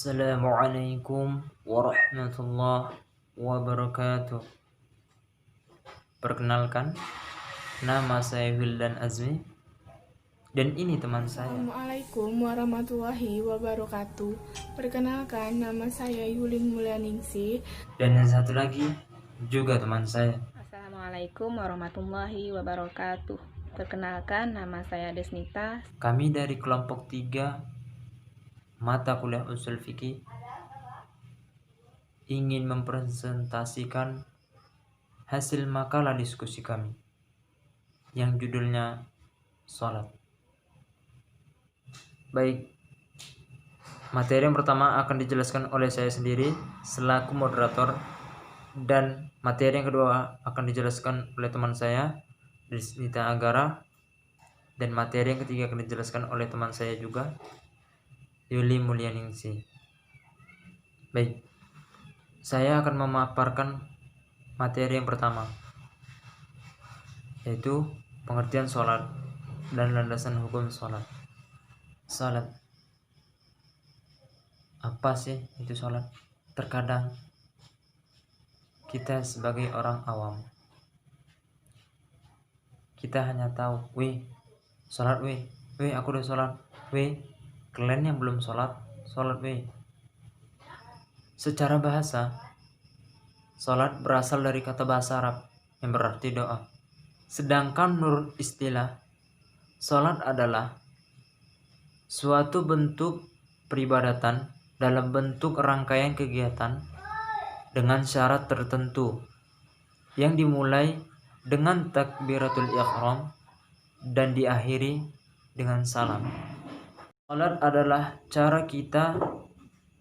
Assalamualaikum warahmatullahi wabarakatuh. Perkenalkan, nama saya Wildan Azmi dan ini teman saya. Assalamualaikum warahmatullahi wabarakatuh. Perkenalkan, nama saya Yulin Mulyaningsih. Dan yang satu lagi juga teman saya. Assalamualaikum warahmatullahi wabarakatuh. Perkenalkan, nama saya Desnita. Kami dari kelompok 3 mata kuliah usul fikih ingin mempresentasikan hasil makalah diskusi kami yang judulnya sholat. Baik, materi yang pertama akan dijelaskan oleh saya sendiri selaku moderator, dan materi yang kedua akan dijelaskan oleh teman saya Desnita Agara, dan materi yang ketiga akan dijelaskan oleh teman saya juga Yuli Mulyaningsih. Baik, saya akan memaparkan materi yang pertama, yaitu pengertian sholat dan landasan hukum sholat. Sholat, apa sih itu sholat? Terkadang kita sebagai orang awam, kita hanya tahu, sholat, aku udah sholat, kalian yang belum sholat, Secara bahasa, sholat berasal dari kata bahasa Arab yang berarti doa. Sedangkan menurut istilah, sholat adalah suatu bentuk peribadatan dalam bentuk rangkaian kegiatan dengan syarat tertentu yang dimulai dengan takbiratul ihram dan diakhiri dengan salam. Salat adalah cara kita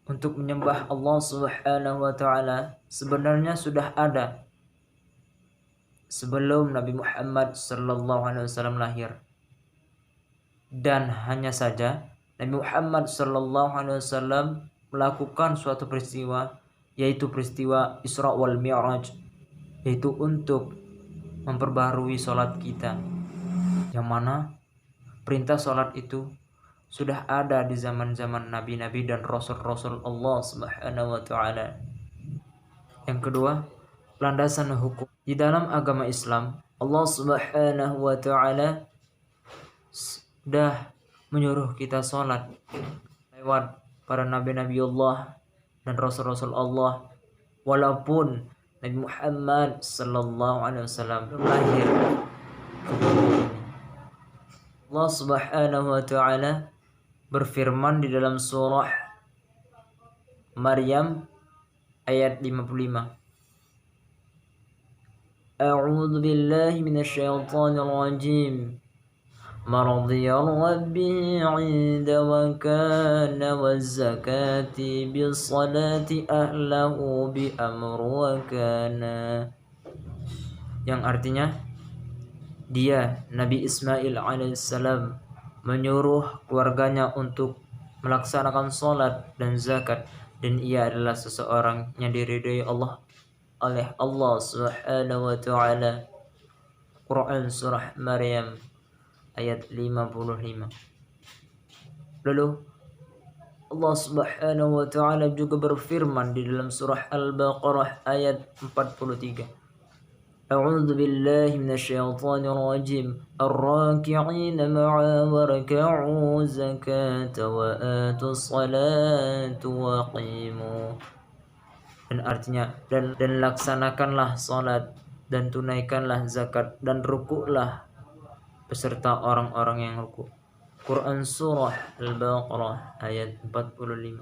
untuk menyembah Allah Subhanahu wa Ta'ala. Sebenarnya sudah ada sebelum Nabi Muhammad SAW lahir, dan hanya saja Nabi Muhammad SAW melakukan suatu peristiwa, yaitu peristiwa Isra wal Mi'raj, yaitu untuk memperbaharui sholat kita, yang mana perintah sholat itu sudah ada di zaman-zaman nabi-nabi dan rasul-rasul Allah Subhanahu wa Ta'ala. Yang kedua, landasan hukum. Di dalam agama Islam, Allah Subhanahu wa Ta'ala sudah menyuruh kita sholat lewat para nabi-nabi Allah dan rasul-rasul Allah, walaupun Nabi Muhammad sallallahu alaihi wasallam belum lahir. Allah Subhanahu wa Ta'ala berfirman di dalam surah Maryam ayat 55. A'udzu billahi minasyaitonir rajim. Maradiyar rabbi 'inda wa kana waz-zakati bis-salati ahlahu bi amru wa kana. Yang artinya, dia Nabi Ismail alaihissalam menyuruh keluarganya untuk melaksanakan sholat dan zakat, dan ia adalah seseorang yang diridhoi Allah oleh Allah Subhanahu wa Ta'ala. Quran surah Maryam ayat 55. Lalu Allah Subhanahu wa Ta'ala juga berfirman di dalam surah Al-Baqarah ayat 43. أعوذ بالله من الشيطان الرجيم الراكعين معا وركعوا الزكاة وآتوا الصلاة وقيموا. Dan artinya, dan laksanakanlah salat dan tunaikanlah zakat dan rukuklah beserta orang-orang yang rukuk. Quran surah Al-Baqarah ayat 45.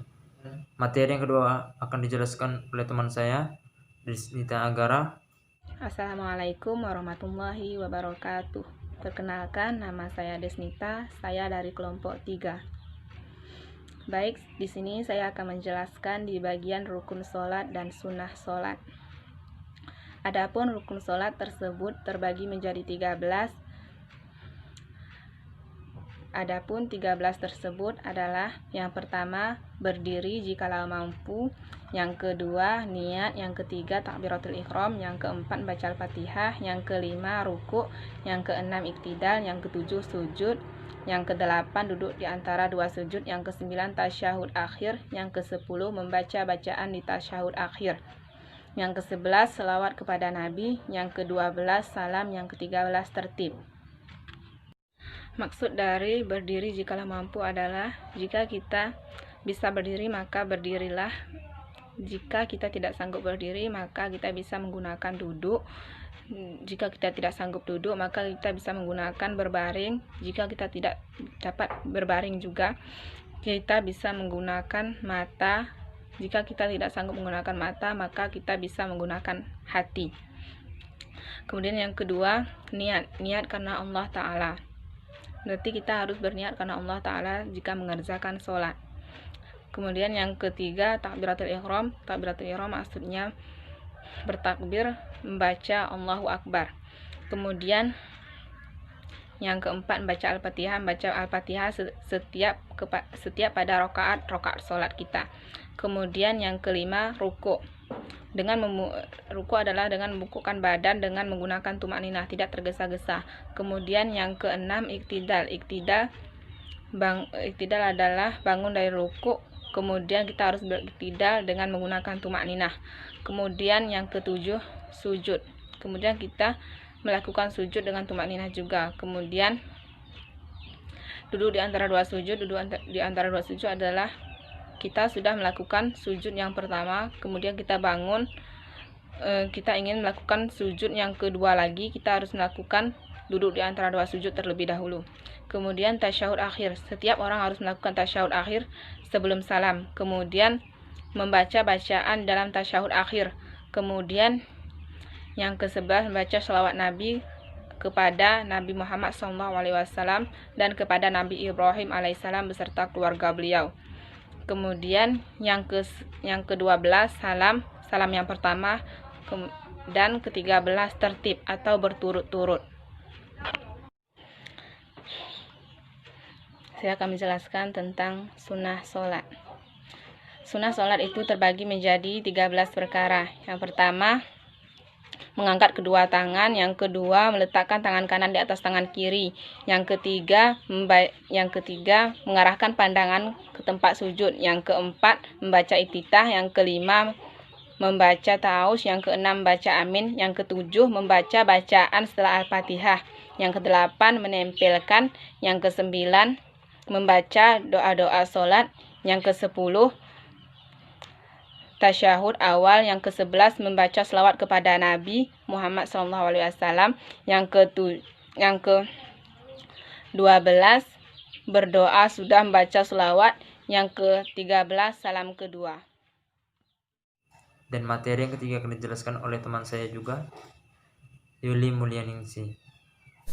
Materi yang kedua akan dijelaskan oleh teman saya Desnita Agara. Assalamualaikum warahmatullahi wabarakatuh. Perkenalkan, nama saya Desnita, saya dari kelompok 3. Baik, di sini saya akan menjelaskan di bagian rukun sholat dan sunnah sholat. Adapun rukun sholat tersebut terbagi menjadi 13. Adapun 13 tersebut adalah: yang pertama, berdiri jikalau mampu; yang kedua, niat; yang ketiga, takbiratul ihram; yang keempat, baca Al-Fatihah; yang kelima, ruku'; yang keenam, iktidal; yang ketujuh, sujud; Yang ke-8 duduk di antara dua sujud. Yang ke-9 tasyahud akhir. Yang ke-10 membaca bacaan di tasyahud akhir. Yang ke-11 selawat kepada Nabi. Yang ke-12 salam. Yang ke-13 tertib. Maksud dari berdiri jikalau mampu adalah jika kita bisa berdiri maka berdirilah. Jika kita tidak sanggup berdiri maka kita bisa menggunakan duduk. Jika kita tidak sanggup duduk maka kita bisa menggunakan berbaring. Jika kita tidak dapat berbaring juga kita bisa menggunakan mata. Jika kita tidak sanggup menggunakan mata maka kita bisa menggunakan hati. Kemudian yang kedua, niat karena Allah Ta'ala. Berarti kita harus berniat karena Allah Ta'ala jika mengerjakan sholat. Kemudian yang ketiga, takbiratul ihram. Takbiratul ihram maksudnya bertakbir, membaca Allahu Akbar. Kemudian yang keempat, membaca Al-Fatihah. Membaca Al-Fatihah setiap pada rakaat sholat kita. Kemudian yang kelima, ruku. Ruku adalah dengan membungkukkan badan dengan menggunakan tumakninah, tidak tergesa-gesa. Kemudian yang keenam, iktidal. Iktidal adalah bangun dari ruku. Kemudian kita harus beriktidal dengan menggunakan tumakninah. Kemudian yang ketujuh, sujud. Kemudian kita melakukan sujud dengan tumakninah juga. Kemudian duduk di antara dua sujud. Di antara dua sujud adalah kita sudah melakukan sujud yang pertama, kemudian kita bangun, kita ingin melakukan sujud yang kedua lagi, kita harus melakukan duduk di antara dua sujud terlebih dahulu. Kemudian tasyahud akhir, setiap orang harus melakukan tasyahud akhir sebelum salam. Kemudian membaca bacaan dalam tasyahud akhir. Kemudian yang ke-11 membaca shalawat Nabi kepada Nabi Muhammad SAW dan kepada Nabi Ibrahim alaihissalam beserta keluarga beliau. Kemudian yang ke-12 salam yang pertama dan ke-13 tertib atau berturut-turut. Saya akan menjelaskan tentang sunnah sholat. Sunnah sholat itu terbagi menjadi 13 perkara. Yang pertama, mengangkat kedua tangan. Yang kedua, meletakkan tangan kanan di atas tangan kiri. Yang ketiga, mengarahkan pandangan ke tempat sujud. Yang keempat, membaca iftitah. Yang kelima, membaca ta'awuz. Yang keenam, membaca amin. Yang ketujuh, membaca bacaan setelah Al-Fatihah. Yang kedelapan, menempelkan. Yang kesembilan, membaca doa-doa sholat. Yang ke-10, tasyahud awal. Yang ke-11 membaca selawat kepada Nabi Muhammad SAW. Yang ke-12 berdoa sudah membaca selawat. Yang ke-13 salam kedua. Dan materi yang ketiga akan dijelaskan oleh teman saya juga, Yuli Mulyaningsih.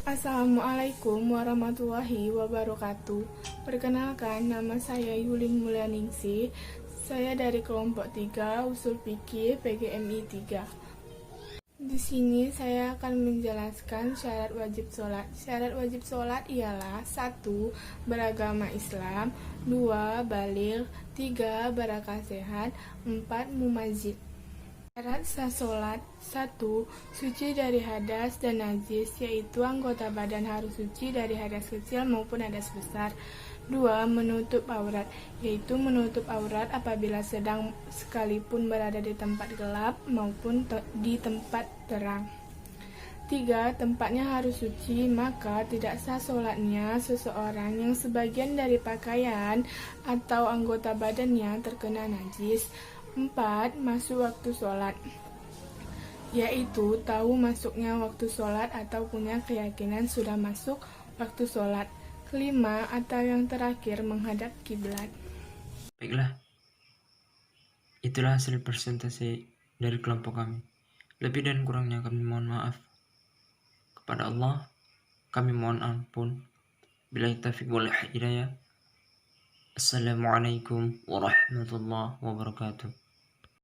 Assalamualaikum warahmatullahi wabarakatuh. Perkenalkan, nama saya Yulin Mulyaningsih. Saya dari kelompok 3 Usul Fikih PGMI 3. Di sini saya akan menjelaskan syarat wajib sholat. Syarat wajib sholat ialah 1. Beragama Islam, 2. Baligh, 3. Berakal sehat, 4. Mumazid. Syarat sah sholat: 1. Suci dari hadas dan najis, yaitu anggota badan harus suci dari hadas kecil maupun hadas besar. 2. Menutup aurat, yaitu menutup aurat apabila sedang sekalipun berada di tempat gelap maupun di tempat terang. 3. Tempatnya harus suci, maka tidak sah sholatnya seseorang yang sebagian dari pakaian atau anggota badannya terkena najis. 4. Masuk waktu sholat, yaitu tahu masuknya waktu sholat atau punya keyakinan sudah masuk waktu sholat. 5. Atau yang terakhir, menghadap kiblat. Baiklah, itulah hasil presentasi dari kelompok kami. Lebih dan kurangnya kami mohon maaf. Kepada Allah kami mohon ampun. Billahi taufiq wal hidayah. Assalamualaikum warahmatullahi wabarakatuh.